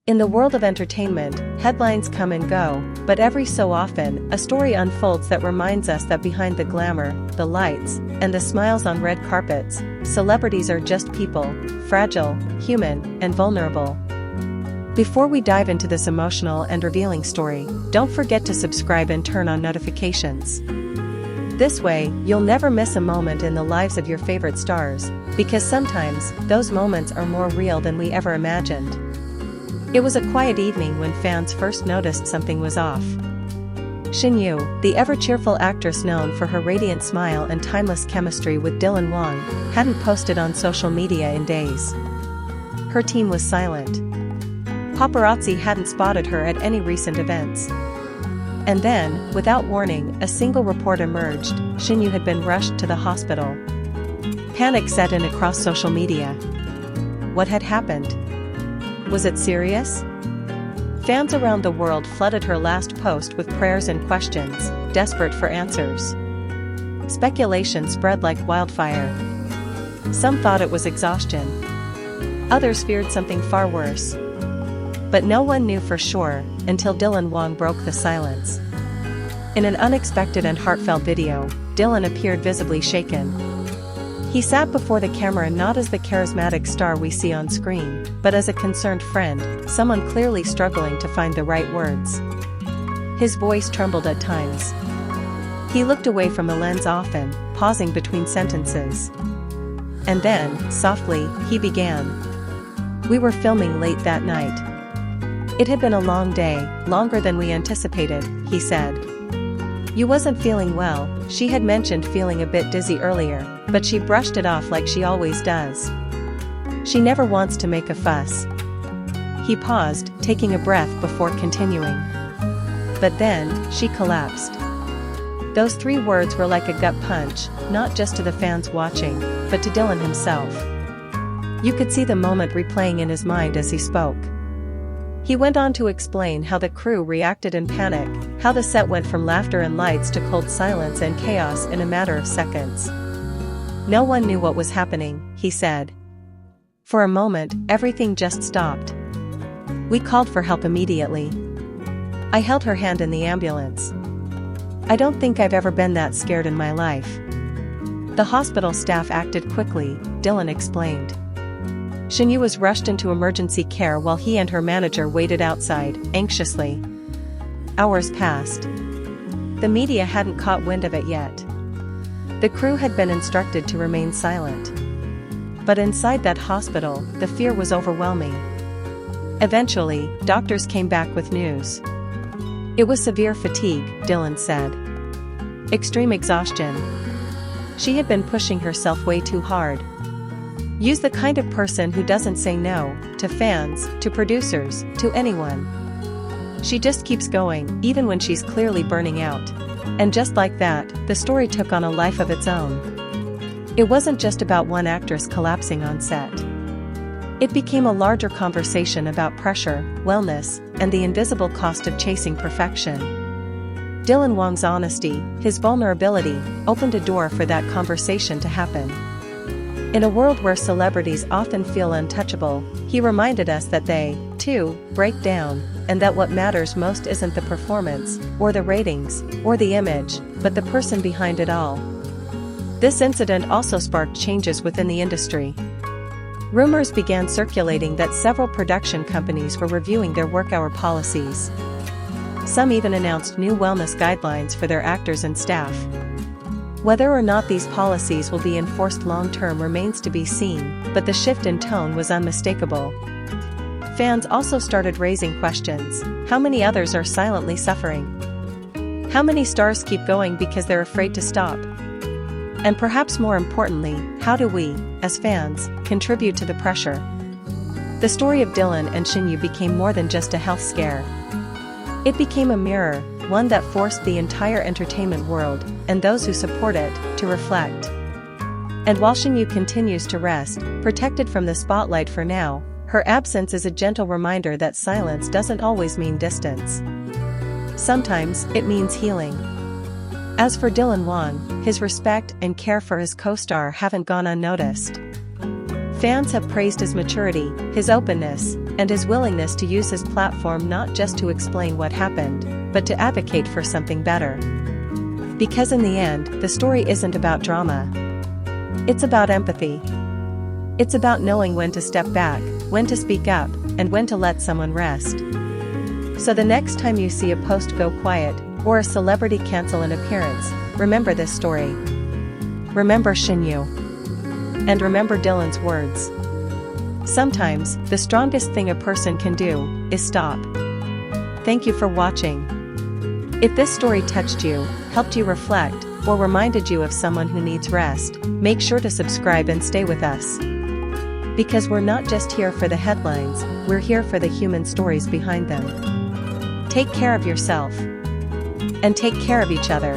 In the world of entertainment, headlines come and go, but every so often, a story unfolds that reminds us that behind the glamour, the lights, and the smiles on red carpets, celebrities are just people, fragile, human, and vulnerable. Before we dive into this emotional and revealing story, don't forget to subscribe and turn on notifications. This way, you'll never miss a moment in the lives of your favorite stars, because sometimes, those moments are more real than we ever imagined. It was a quiet evening when fans first noticed something was off. Shen Yue, the ever-cheerful actress known for her radiant smile and timeless chemistry with Wang, hadn't posted on social media in days. Her team was silent. Paparazzi hadn't spotted her at any recent events. And then, without warning, a single report emerged: Shen Yue had been rushed to the hospital. Panic set in across social media. What had happened? Was it serious? Fans around the world flooded her last post with prayers and questions, desperate for answers. Speculation spread like wildfire. Some thought it was exhaustion. Others feared something far worse. But no one knew for sure, until Wang broke the silence. In an unexpected and heartfelt video, Dylan appeared visibly shaken. He sat before the camera not as the charismatic star we see on screen, but as a concerned friend, someone clearly struggling to find the right words. His voice trembled at times. He looked away from the lens often, pausing between sentences. And then, softly, he began. "We were filming late that night. It had been a long day, longer than we anticipated," he said. "You wasn't feeling well." She had mentioned feeling a bit dizzy earlier, but she brushed it off like she always does. She never wants to make a fuss. He paused, taking a breath before continuing. But then, she collapsed. Those 3 words were like a gut punch, not just to the fans watching, but to Dylan himself. You could see the moment replaying in his mind as he spoke. He went on to explain how the crew reacted in panic, how the set went from laughter and lights to cold silence and chaos in a matter of seconds. "No one knew what was happening," he said. "For a moment, everything just stopped. We called for help immediately. I held her hand in the ambulance. I don't think I've ever been that scared in my life." The hospital staff acted quickly, Dylan explained. Shen Yue was rushed into emergency care while he and her manager waited outside, anxiously. Hours passed. The media hadn't caught wind of it yet. The crew had been instructed to remain silent. But inside that hospital, the fear was overwhelming. Eventually, doctors came back with news. It was severe fatigue, Dylan said. Extreme exhaustion. She had been pushing herself way too hard. Use the kind of person who doesn't say no, to fans, to producers, to anyone. She just keeps going, even when she's clearly burning out. And just like that, the story took on a life of its own. It wasn't just about one actress collapsing on set. It became a larger conversation about pressure, wellness, and the invisible cost of chasing perfection. Wang's honesty, his vulnerability, opened a door for that conversation to happen. In a world where celebrities often feel untouchable, he reminded us that they, too, break down, and that what matters most isn't the performance, or the ratings, or the image, but the person behind it all. This incident also sparked changes within the industry. Rumors began circulating that several production companies were reviewing their work-hour policies. Some even announced new wellness guidelines for their actors and staff. Whether or not these policies will be enforced long-term remains to be seen, but the shift in tone was unmistakable. Fans also started raising questions. How many others are silently suffering? How many stars keep going because they're afraid to stop? And perhaps more importantly, how do we, as fans, contribute to the pressure? The story of Dylan and Shen Yue became more than just a health scare. It became a mirror, one that forced the entire entertainment world, and those who support it, to reflect. And while Shen Yue continues to rest, protected from the spotlight for now, her absence is a gentle reminder that silence doesn't always mean distance. Sometimes, it means healing. As for Wang, his respect and care for his co-star haven't gone unnoticed. Fans have praised his maturity, his openness, and his willingness to use his platform not just to explain what happened, but to advocate for something better. Because in the end, the story isn't about drama. It's about empathy. It's about knowing when to step back, when to speak up, and when to let someone rest. So the next time you see a post go quiet, or a celebrity cancel an appearance, remember this story. Remember Shen Yue. And remember Dylan's words. Sometimes, the strongest thing a person can do is stop. Thank you for watching. If this story touched you, helped you reflect, or reminded you of someone who needs rest, make sure to subscribe and stay with us. Because we're not just here for the headlines, we're here for the human stories behind them. Take care of yourself. And take care of each other.